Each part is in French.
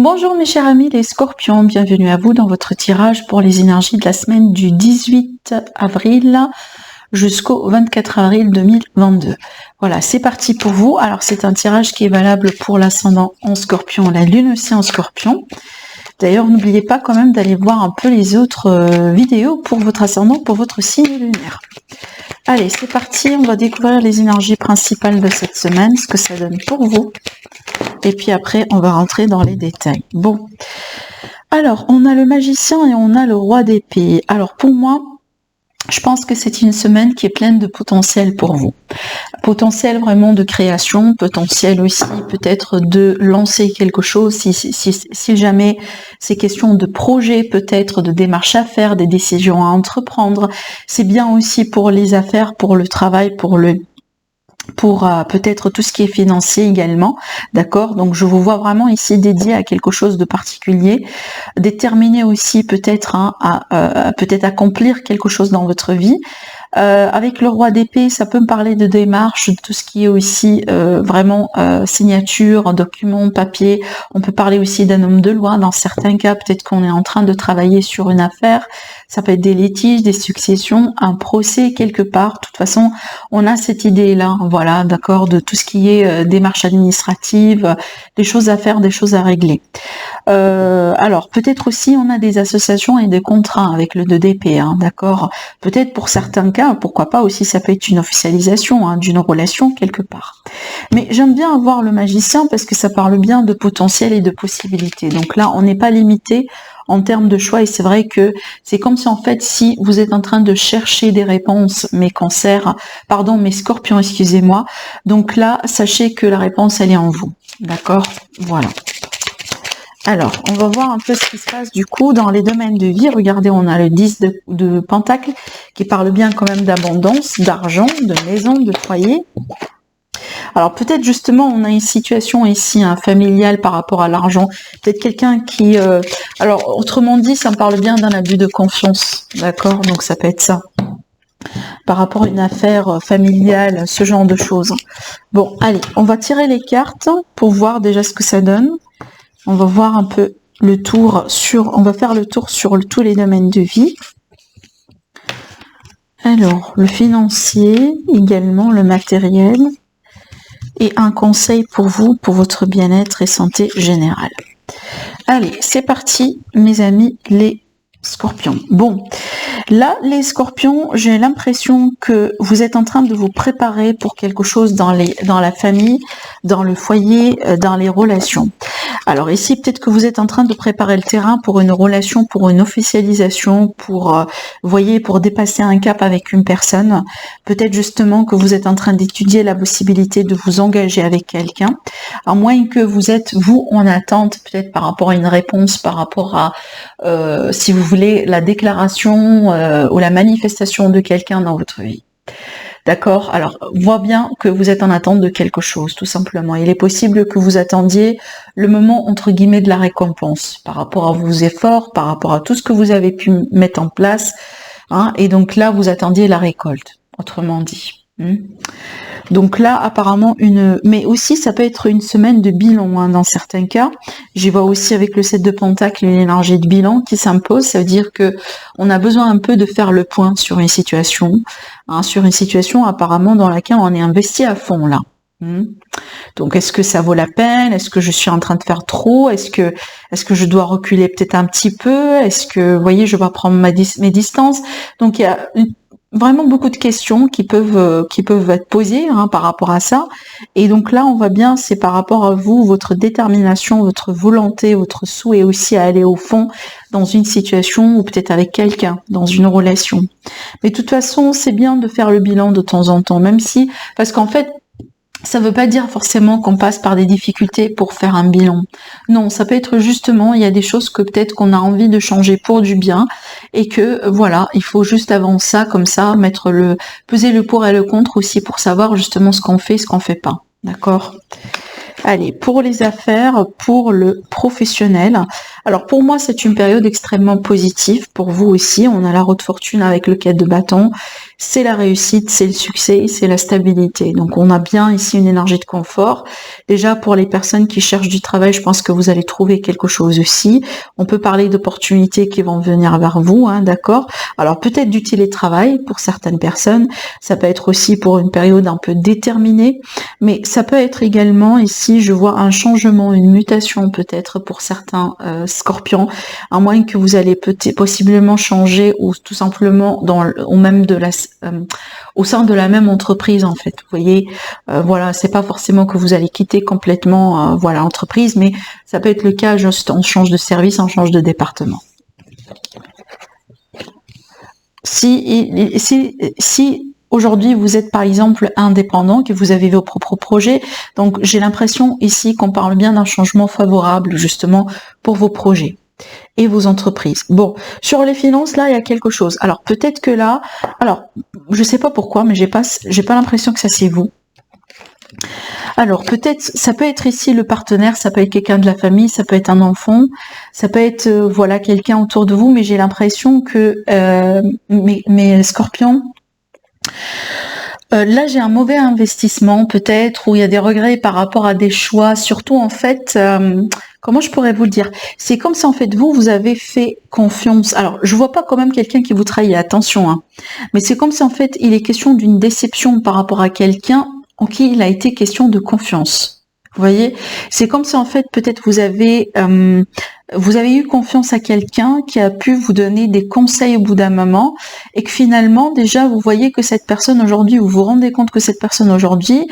Bonjour mes chers amis les scorpions, bienvenue à vous dans votre tirage pour les énergies de la semaine du 18 avril jusqu'au 24 avril 2022. Voilà, c'est parti pour vous. Alors c'est un tirage qui est valable pour l'ascendant en scorpion, la lune aussi en scorpion. D'ailleurs, n'oubliez pas quand même d'aller voir un peu les autres vidéos pour votre ascendant, pour votre signe lunaire. Allez, c'est parti, on va découvrir les énergies principales de cette semaine, ce que ça donne pour vous. Et puis après, on va rentrer dans les détails. Bon, alors, on a le magicien et on a le roi d'épée. Alors, pour moi, je pense que c'est une semaine qui est pleine de potentiel pour vous. Potentiel vraiment de création, potentiel aussi peut-être de lancer quelque chose, si jamais c'est question de projet, peut-être de démarches à faire, des décisions à entreprendre. C'est bien aussi pour les affaires, pour le travail, pour peut-être tout ce qui est financier également, d'accord? Donc je vous vois vraiment ici dédié à quelque chose de particulier, déterminé aussi peut-être à peut-être accomplir quelque chose dans votre vie. Avec le roi d'épée, ça peut me parler de démarche, de tout ce qui est aussi vraiment signature, document, papier. On peut parler aussi d'un homme de loi. Dans certains cas, peut-être qu'on est en train de travailler sur une affaire. Ça peut être des litiges, des successions, un procès quelque part. De toute façon, on a cette idée-là, voilà, d'accord, de tout ce qui est démarche administrative, des choses à faire, des choses à régler. Alors, peut-être aussi, on a des associations et des contrats avec le 2 d'épée, hein, d'accord. Peut-être pour certains cas, pourquoi pas aussi, ça peut être une officialisation hein, d'une relation quelque part. Mais j'aime bien avoir le magicien parce que ça parle bien de potentiel et de possibilités. Donc là, on n'est pas limité en termes de choix et c'est vrai que c'est comme si en fait, si vous êtes en train de chercher des réponses, mes scorpions, excusez-moi. Donc là, sachez que la réponse, elle est en vous. D'accord? Voilà. Alors, on va voir un peu ce qui se passe du coup dans les domaines de vie. Regardez, on a le 10 de Pentacle qui parle bien quand même d'abondance, d'argent, de maison, de foyer. Alors peut-être justement on a une situation ici familiale par rapport à l'argent. Peut-être quelqu'un qui... alors autrement dit, ça me parle bien d'un abus de confiance. D'accord? Donc ça peut être ça. Par rapport à une affaire familiale, ce genre de choses. Bon, allez, on va tirer les cartes pour voir déjà ce que ça donne. On va voir un peu le tour on va faire le tour sur tous les domaines de vie. Alors, le financier, également le matériel, et un conseil pour vous, pour votre bien-être et santé générale. Allez, c'est parti, mes amis, les scorpions. Bon, là, les scorpions, j'ai l'impression que vous êtes en train de vous préparer pour quelque chose dans la famille, dans le foyer, dans les relations. Alors ici, peut-être que vous êtes en train de préparer le terrain pour une relation, pour une officialisation, pour dépasser un cap avec une personne. Peut-être justement que vous êtes en train d'étudier la possibilité de vous engager avec quelqu'un, à moins que vous êtes, vous, en attente, peut-être par rapport à une réponse, par rapport à, si vous voulez, la déclaration ou la manifestation de quelqu'un dans votre vie. D'accord? Alors, vois bien que vous êtes en attente de quelque chose, tout simplement. Il est possible que vous attendiez le moment, entre guillemets, de la récompense, par rapport à vos efforts, par rapport à tout ce que vous avez pu mettre en place, hein, et donc là, vous attendiez la récolte, autrement dit. Donc là, apparemment, mais aussi, ça peut être une semaine de bilan, hein, dans certains cas. J'y vois aussi avec le 7 de Pentacle une énergie de bilan qui s'impose. Ça veut dire que on a besoin un peu de faire le point sur une situation, hein, apparemment dans laquelle on est investi à fond, là. Donc, est-ce que ça vaut la peine? Est-ce que je suis en train de faire trop? Est-ce que je dois reculer peut-être un petit peu? Est-ce que, vous voyez, je vais prendre mes distances? Donc, il y a vraiment beaucoup de questions qui peuvent être posées hein, par rapport à ça. Et donc là, on voit bien, c'est par rapport à vous, votre détermination, votre volonté, votre souhait aussi à aller au fond dans une situation ou peut-être avec quelqu'un, dans une relation. Mais de toute façon, c'est bien de faire le bilan de temps en temps, même si, parce qu'en fait, ça ne veut pas dire forcément qu'on passe par des difficultés pour faire un bilan. Non, ça peut être justement, il y a des choses que peut-être qu'on a envie de changer pour du bien et que voilà, il faut juste avant ça, comme ça, peser le pour et le contre aussi pour savoir justement ce qu'on fait, ce qu'on fait pas. D'accord ? Allez, pour les affaires, pour le professionnel. Alors pour moi, c'est une période extrêmement positive. Pour vous aussi, on a la roue de fortune avec le 4 de bâton. C'est la réussite, c'est le succès, c'est la stabilité. Donc on a bien ici une énergie de confort. Déjà pour les personnes qui cherchent du travail, je pense que vous allez trouver quelque chose aussi. On peut parler d'opportunités qui vont venir vers vous, hein, d'accord? Alors peut-être du télétravail pour certaines personnes. Ça peut être aussi pour une période un peu déterminée. Mais ça peut être également ici, je vois un changement, une mutation peut-être pour certains scorpions, à moins que vous allez possiblement changer ou tout simplement au sein de la même entreprise en fait. Vous voyez, voilà, c'est pas forcément que vous allez quitter complètement voilà l'entreprise, mais ça peut être le cas juste on change de service, on change de département. Si aujourd'hui vous êtes par exemple indépendant, que vous avez vos propres projets, donc j'ai l'impression ici qu'on parle bien d'un changement favorable justement pour vos projets et vos entreprises. Bon, sur les finances, là, il y a quelque chose. Alors, peut-être que là, alors, je sais pas pourquoi, mais j'ai pas l'impression que ça c'est vous. Alors, peut-être, ça peut être ici le partenaire, ça peut être quelqu'un de la famille, ça peut être un enfant, ça peut être, voilà, quelqu'un autour de vous, mais j'ai l'impression que mes scorpions, là, j'ai un mauvais investissement, peut-être, où il y a des regrets par rapport à des choix, surtout, en fait, comment je pourrais vous le dire? C'est comme si, en fait, vous avez fait confiance. Alors, je vois pas quand même quelqu'un qui vous trahit, attention, hein. Mais c'est comme si, en fait, il est question d'une déception par rapport à quelqu'un en qui il a été question de confiance. Vous voyez? C'est comme si, en fait, peut-être vous avez eu confiance à quelqu'un qui a pu vous donner des conseils au bout d'un moment et que finalement, déjà, vous voyez que cette personne aujourd'hui, vous vous rendez compte que cette personne aujourd'hui,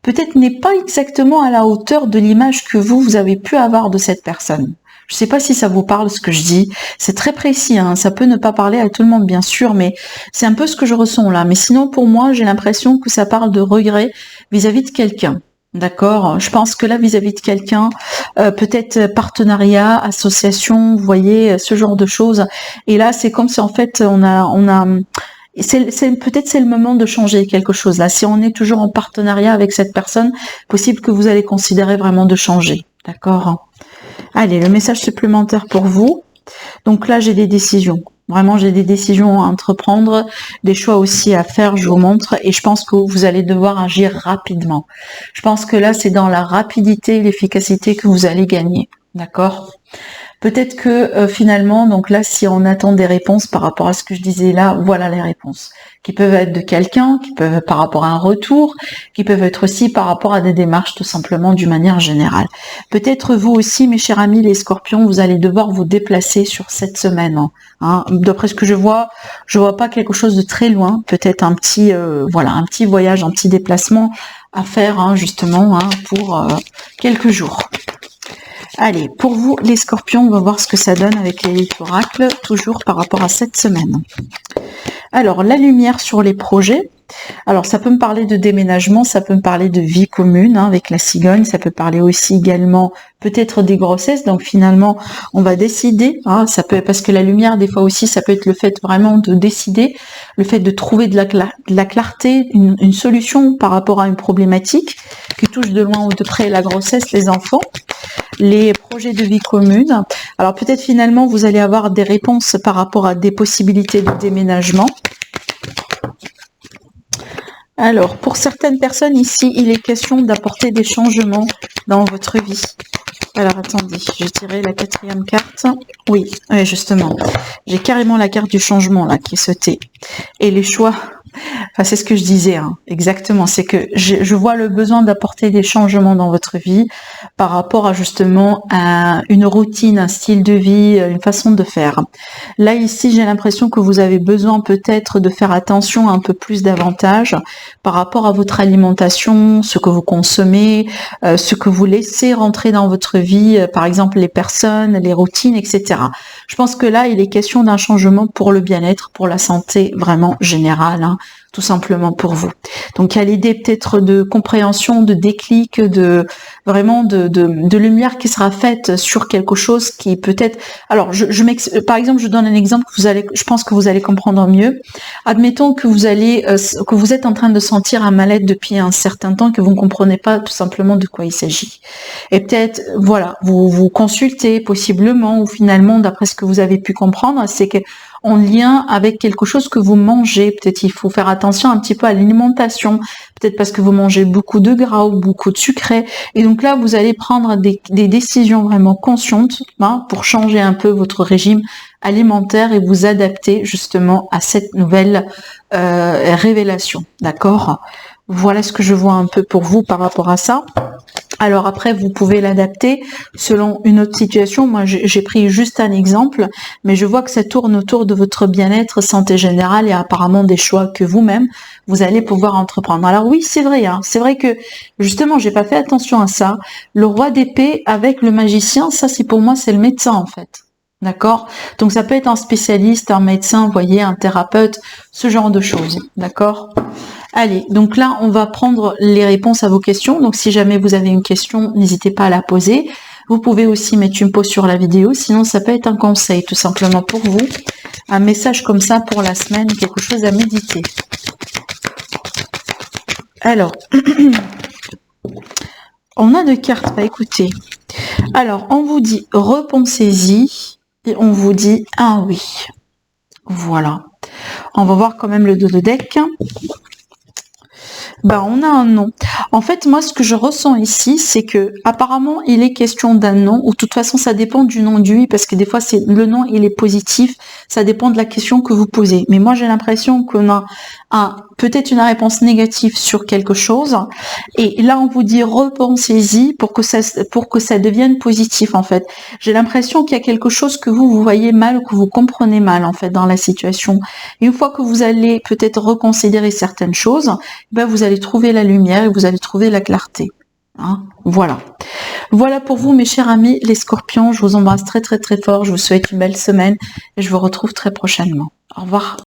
peut-être n'est pas exactement à la hauteur de l'image que vous avez pu avoir de cette personne. Je sais pas si ça vous parle ce que je dis. C'est très précis, hein. Ça peut ne pas parler à tout le monde, bien sûr, mais c'est un peu ce que je ressens là. Mais sinon, pour moi, j'ai l'impression que ça parle de regret vis-à-vis de quelqu'un. D'accord, je pense que là vis-à-vis de quelqu'un, peut-être partenariat, association, vous voyez, ce genre de choses. Et là, c'est comme si en fait peut-être c'est le moment de changer quelque chose là. Si on est toujours en partenariat avec cette personne, possible que vous allez considérer vraiment de changer. D'accord. Allez, le message supplémentaire pour vous. Donc là, j'ai des décisions. Vraiment, j'ai des décisions à entreprendre, des choix aussi à faire, je vous montre, et je pense que vous allez devoir agir rapidement. Je pense que là, c'est dans la rapidité et l'efficacité que vous allez gagner. D'accord ? Peut-être que finalement, donc là, si on attend des réponses par rapport à ce que je disais là, voilà les réponses. Qui peuvent être de quelqu'un, qui peuvent être par rapport à un retour, qui peuvent être aussi par rapport à des démarches tout simplement d'une manière générale. Peut-être vous aussi, mes chers amis les scorpions, vous allez devoir vous déplacer sur cette semaine. Hein. D'après ce que je vois pas quelque chose de très loin. Peut-être un petit, un petit voyage, un petit déplacement à faire hein, justement hein, pour quelques jours. Allez, pour vous, les scorpions, on va voir ce que ça donne avec les oracles, toujours par rapport à cette semaine. Alors, la lumière sur les projets. Alors, ça peut me parler de déménagement, ça peut me parler de vie commune hein, avec la cigogne, ça peut parler aussi également peut-être des grossesses. Donc, finalement, on va décider. Hein, ça peut parce que la lumière, des fois aussi, ça peut être le fait vraiment de décider, le fait de trouver de la clarté, une solution par rapport à une problématique qui touche de loin ou de près la grossesse, les enfants. Les projets de vie commune. Alors peut-être finalement vous allez avoir des réponses par rapport à des possibilités de déménagement. Alors pour certaines personnes ici, il est question d'apporter des changements dans votre vie. Alors attendez, j'ai tiré la 4e carte. Oui, justement. J'ai carrément la carte du changement là qui est sautée. Et les choix. Enfin, c'est ce que je disais, hein. Exactement. C'est que je vois le besoin d'apporter des changements dans votre vie par rapport à justement une routine, un style de vie, une façon de faire. Là, ici, j'ai l'impression que vous avez besoin peut-être de faire attention un peu plus davantage par rapport à votre alimentation, ce que vous consommez, ce que vous laissez rentrer dans votre vie, par exemple les personnes, les routines, etc. Je pense que là, il est question d'un changement pour le bien-être, pour la santé vraiment générale, hein, tout simplement pour vous. Donc il y a l'idée peut-être de compréhension, de déclic, de vraiment de lumière qui sera faite sur quelque chose qui peut-être. Alors par exemple, je donne un exemple que je pense que vous allez comprendre mieux. Admettons que vous êtes en train de sentir un mal-être depuis un certain temps, que vous ne comprenez pas tout simplement de quoi il s'agit. Et peut-être, voilà, vous consultez possiblement, ou finalement, d'après ce que vous avez pu comprendre, c'est que en lien avec quelque chose que vous mangez. Peut-être il faut faire attention un petit peu à l'alimentation, peut-être parce que vous mangez beaucoup de gras ou beaucoup de sucré. Et donc là, vous allez prendre des décisions vraiment conscientes pour changer un peu votre régime alimentaire et vous adapter justement à cette nouvelle révélation. D'accord ? Voilà ce que je vois un peu pour vous par rapport à ça. Alors après, vous pouvez l'adapter selon une autre situation. Moi, j'ai pris juste un exemple, mais je vois que ça tourne autour de votre bien-être, santé générale et apparemment des choix que vous-même, vous allez pouvoir entreprendre. Alors oui, c'est vrai, c'est vrai que justement, j'ai pas fait attention à ça. Le roi d'épée avec le magicien, ça c'est pour moi, c'est le médecin en fait. D'accord ? Donc ça peut être un spécialiste, un médecin, vous voyez, un thérapeute, ce genre de choses. D'accord ? Allez, donc là, on va prendre les réponses à vos questions. Donc si jamais vous avez une question, n'hésitez pas à la poser. Vous pouvez aussi mettre une pause sur la vidéo, sinon ça peut être un conseil tout simplement pour vous. Un message comme ça pour la semaine, quelque chose à méditer. Alors, on a deux cartes, écoutez. Alors, on vous dit repensez-y et on vous dit ah oui. Voilà. On va voir quand même le dos de deck. On a un nom. En fait, moi, ce que je ressens ici, c'est que apparemment, il est question d'un nom, ou de toute façon, ça dépend du nom du oui, parce que des fois, le nom, il est positif, ça dépend de la question que vous posez. Mais moi, j'ai l'impression qu'on a peut-être une réponse négative sur quelque chose, et là, on vous dit repensez-y pour que ça devienne positif, en fait. J'ai l'impression qu'il y a quelque chose que vous voyez mal, ou que vous comprenez mal, en fait, dans la situation. Et une fois que vous allez peut-être reconsidérer certaines choses, vous allez trouver la lumière et vous allez trouver la clarté. Voilà. Voilà pour vous, mes chers amis, les scorpions. Je vous embrasse très très très fort. Je vous souhaite une belle semaine et je vous retrouve très prochainement. Au revoir.